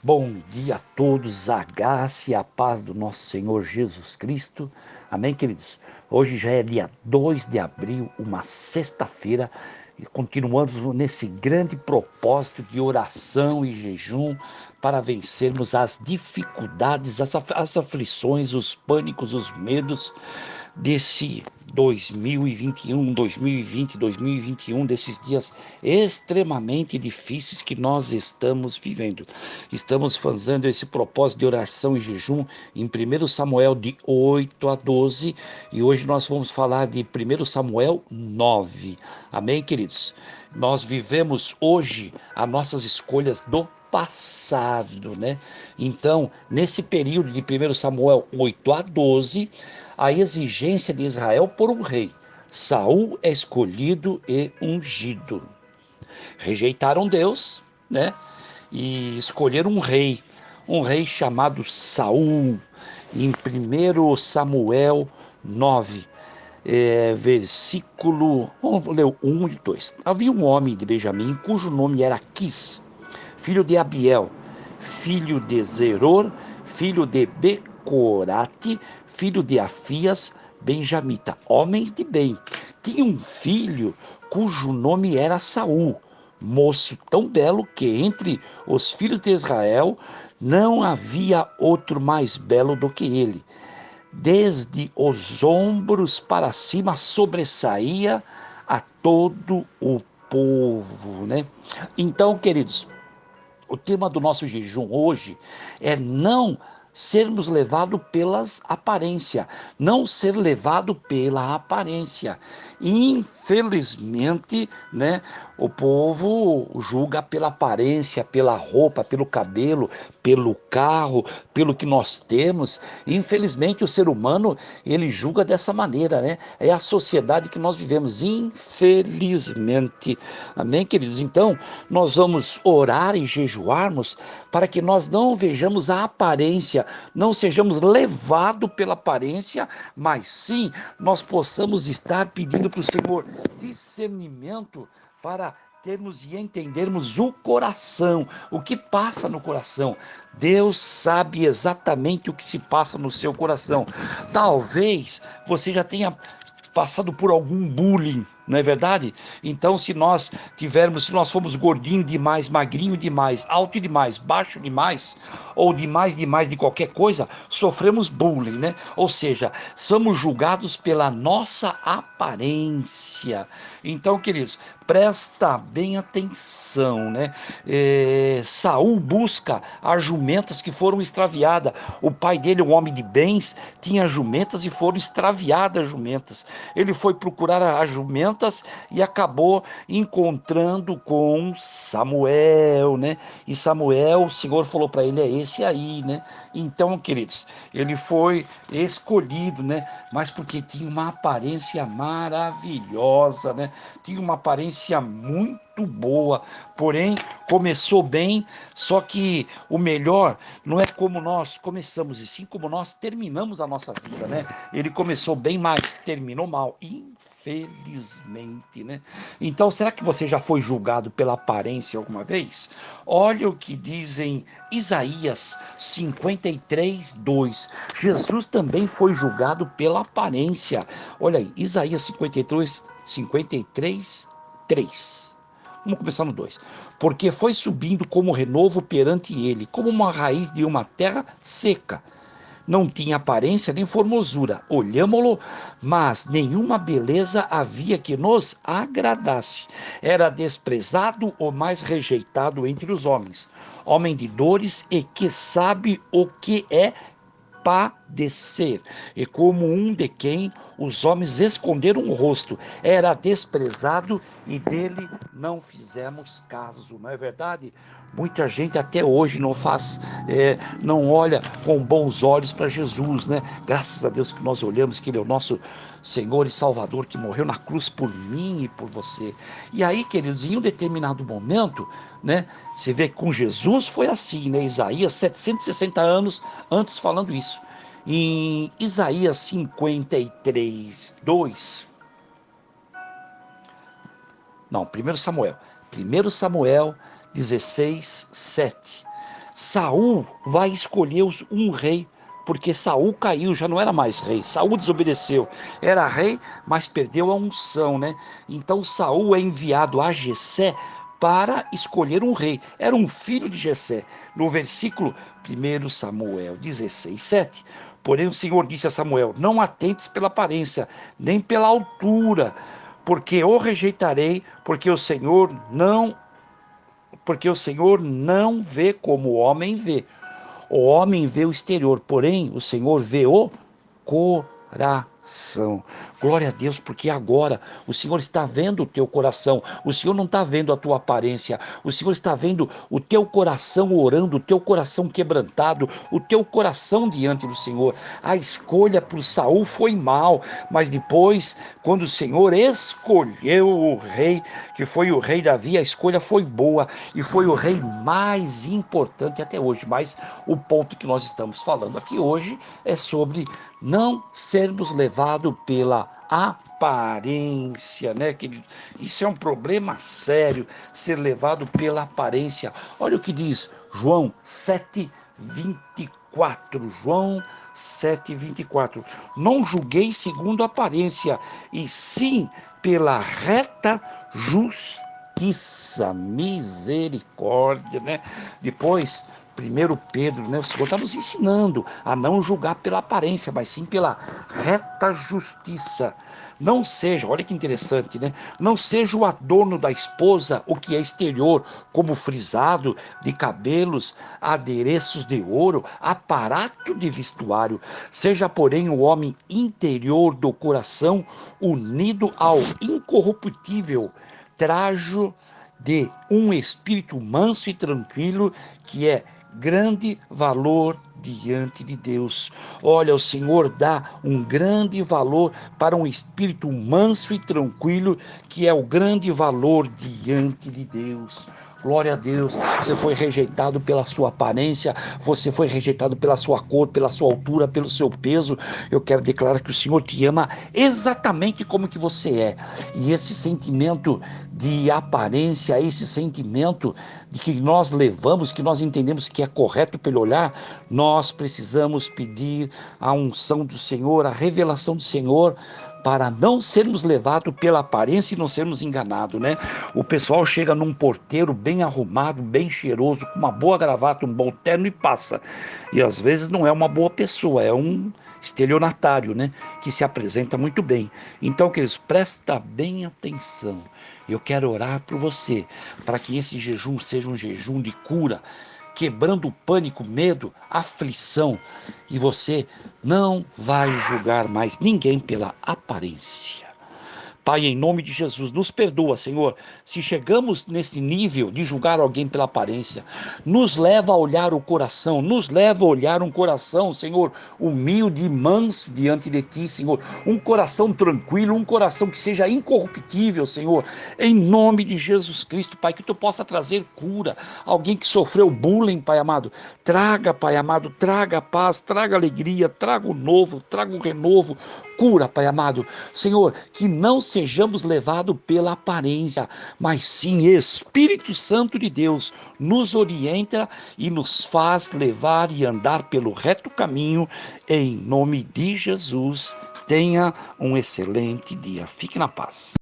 Bom dia a todos, a graça e a paz do nosso Senhor Jesus Cristo. Amém, queridos? Hoje já é dia 2 de abril, uma sexta-feira, e continuamos nesse grande propósito de oração e jejum para vencermos as dificuldades, as aflições, os pânicos, os medos desse 2021, 2020, 2021, desses dias extremamente difíceis que nós estamos vivendo. Estamos fazendo esse propósito de oração e jejum em 1 Samuel de 8 a 12 e hoje nós vamos falar de 1 Samuel 9. Amém, queridos? Nós vivemos hoje as nossas escolhas do passado, né? Então, nesse período de 1 Samuel 8 a 12, a exigência de Israel por um rei. Saul é escolhido e ungido. Rejeitaram Deus, né? E escolheram um rei chamado Saul. Em 1 Samuel 9, versículo, vamos ler o 1 e 2. Havia um homem de Benjamim cujo nome era Quis, filho de Abiel, filho de Zeror, filho de Becorate, filho de Afias, benjamita, homens de bem. Tinha um filho cujo nome era Saul, moço tão belo que entre os filhos de Israel não havia outro mais belo do que ele. Desde os ombros para cima sobressaía a todo o povo, né? Então, queridos, o tema do nosso jejum hoje é não sermos levados pelas aparências, não ser levado pela aparência. Infelizmente, né, o povo julga pela aparência, pela roupa, pelo cabelo, pelo carro, pelo que nós temos. Infelizmente, o ser humano, ele julga dessa maneira, né? É a sociedade que nós vivemos, infelizmente. Amém, queridos? Então, nós vamos orar e jejuarmos para que nós não vejamos a aparência, não sejamos levados pela aparência, mas sim nós possamos estar pedindo para o Senhor discernimento para termos e entendermos o coração, o que passa no coração. Deus sabe exatamente o que se passa no seu coração. Talvez você já tenha passado por algum bullying, não é verdade? Então, se nós formos gordinho demais, magrinho demais, alto demais, baixo demais, ou demais de qualquer coisa, sofremos bullying, né? Ou seja, somos julgados pela nossa aparência. Então, queridos, presta bem atenção, né? Saul busca as jumentas que foram extraviadas. O pai dele, um homem de bens, tinha jumentas e foram extraviadas as jumentas. Ele foi procurar as jumentas e acabou encontrando com Samuel, né? E Samuel, o Senhor falou para ele, é esse aí, né? Então, queridos, ele foi escolhido, né? Mas porque tinha uma aparência maravilhosa, né? Tinha uma aparência muito boa, porém começou bem, só que o melhor não é como nós começamos, e sim como nós terminamos a nossa vida, né? Ele começou bem, mas terminou mal, infelizmente, né? Então, será que você já foi julgado pela aparência alguma vez? Olha o que diz em Isaías 53, 2. Jesus também foi julgado pela aparência. Olha aí, Isaías 53, 3. Vamos começar no 2. Porque foi subindo como renovo perante ele, como uma raiz de uma terra seca. Não tinha aparência nem formosura. Olhámo-lo, mas nenhuma beleza havia que nos agradasse. Era desprezado ou mais rejeitado entre os homens. Homem de dores e que sabe o que é padecer, e como um de quem os homens esconderam o rosto, era desprezado e dele não fizemos caso, não é verdade? Muita gente até hoje não olha com bons olhos para Jesus, né? Graças a Deus que nós olhamos que Ele é o nosso Senhor e Salvador, que morreu na cruz por mim e por você. E aí, queridos, em um determinado momento, né? Você vê que com Jesus foi assim, né? Isaías, 760 anos antes falando isso. Em Isaías 53, 2. Não, 1 Samuel. 1 Samuel 16, 7. Saul vai escolher um rei, porque Saul caiu, já não era mais rei. Saul desobedeceu, era rei, mas perdeu a unção, né? Então Saul é enviado a Jessé para escolher um rei. Era um filho de Jessé. No versículo 1 Samuel 16:7, porém o Senhor disse a Samuel: não atentes pela aparência, nem pela altura, porque o rejeitarei, porque o Senhor não vê como o homem vê. O homem vê o exterior, porém o Senhor vê o coração. Glória a Deus, porque agora o Senhor está vendo o teu coração. O Senhor não está vendo a tua aparência. O Senhor está vendo o teu coração orando, o teu coração quebrantado, o teu coração diante do Senhor. A escolha por Saul foi mal, mas depois, quando o Senhor escolheu o rei, que foi o rei Davi, a escolha foi boa e foi o rei mais importante até hoje. Mas o ponto que nós estamos falando aqui hoje é sobre não sermos levados pela aparência, né, querido? Isso é um problema sério, ser levado pela aparência. Olha o que diz João 7:24. João 7:24. Não julgueis segundo a aparência, e sim pela reta justiça. Misericórdia, né? Depois, 1 Pedro, né? O Senhor está nos ensinando a não julgar pela aparência, mas sim pela reta justiça. Não seja, olha que interessante, né? Não seja o adorno da esposa o que é exterior, como frisado de cabelos, adereços de ouro, aparato de vestuário. Seja, porém, o homem interior do coração unido ao incorruptível trajo de um espírito manso e tranquilo, que é grande valor diante de Deus. Olha, o Senhor dá um grande valor para um espírito manso e tranquilo, que é o grande valor diante de Deus. Glória a Deus. Você foi rejeitado pela sua aparência, você foi rejeitado pela sua cor, pela sua altura, pelo seu peso. Eu quero declarar que o Senhor te ama exatamente como que você é. E esse sentimento de aparência, esse sentimento de que nós levamos, que nós entendemos que é correto pelo olhar, nós precisamos pedir a unção do Senhor, a revelação do Senhor, para não sermos levados pela aparência e não sermos enganados, né? O pessoal chega num porteiro bem arrumado, bem cheiroso, com uma boa gravata, um bom terno e passa. E às vezes não é uma boa pessoa, é um estelionatário, né? Que se apresenta muito bem. Então, queridos, presta bem atenção. Eu quero orar por você, para que esse jejum seja um jejum de cura, quebrando o pânico, medo, aflição, e você não vai julgar mais ninguém pela aparência. Pai, em nome de Jesus, nos perdoa, Senhor, se chegamos nesse nível de julgar alguém pela aparência. Nos leva a olhar o coração, nos leva a olhar um coração, Senhor, humilde e manso diante de Ti, Senhor. Um coração tranquilo, um coração que seja incorruptível, Senhor. Em nome de Jesus Cristo, Pai, que Tu possa trazer cura. Alguém que sofreu bullying, Pai amado, traga, Pai amado, traga paz, traga alegria, traga o novo, traga o renovo. Cura, Pai amado. Senhor, que não sejamos levados pela aparência, mas sim Espírito Santo de Deus nos orienta e nos faz levar e andar pelo reto caminho, em nome de Jesus. Tenha um excelente dia. Fique na paz.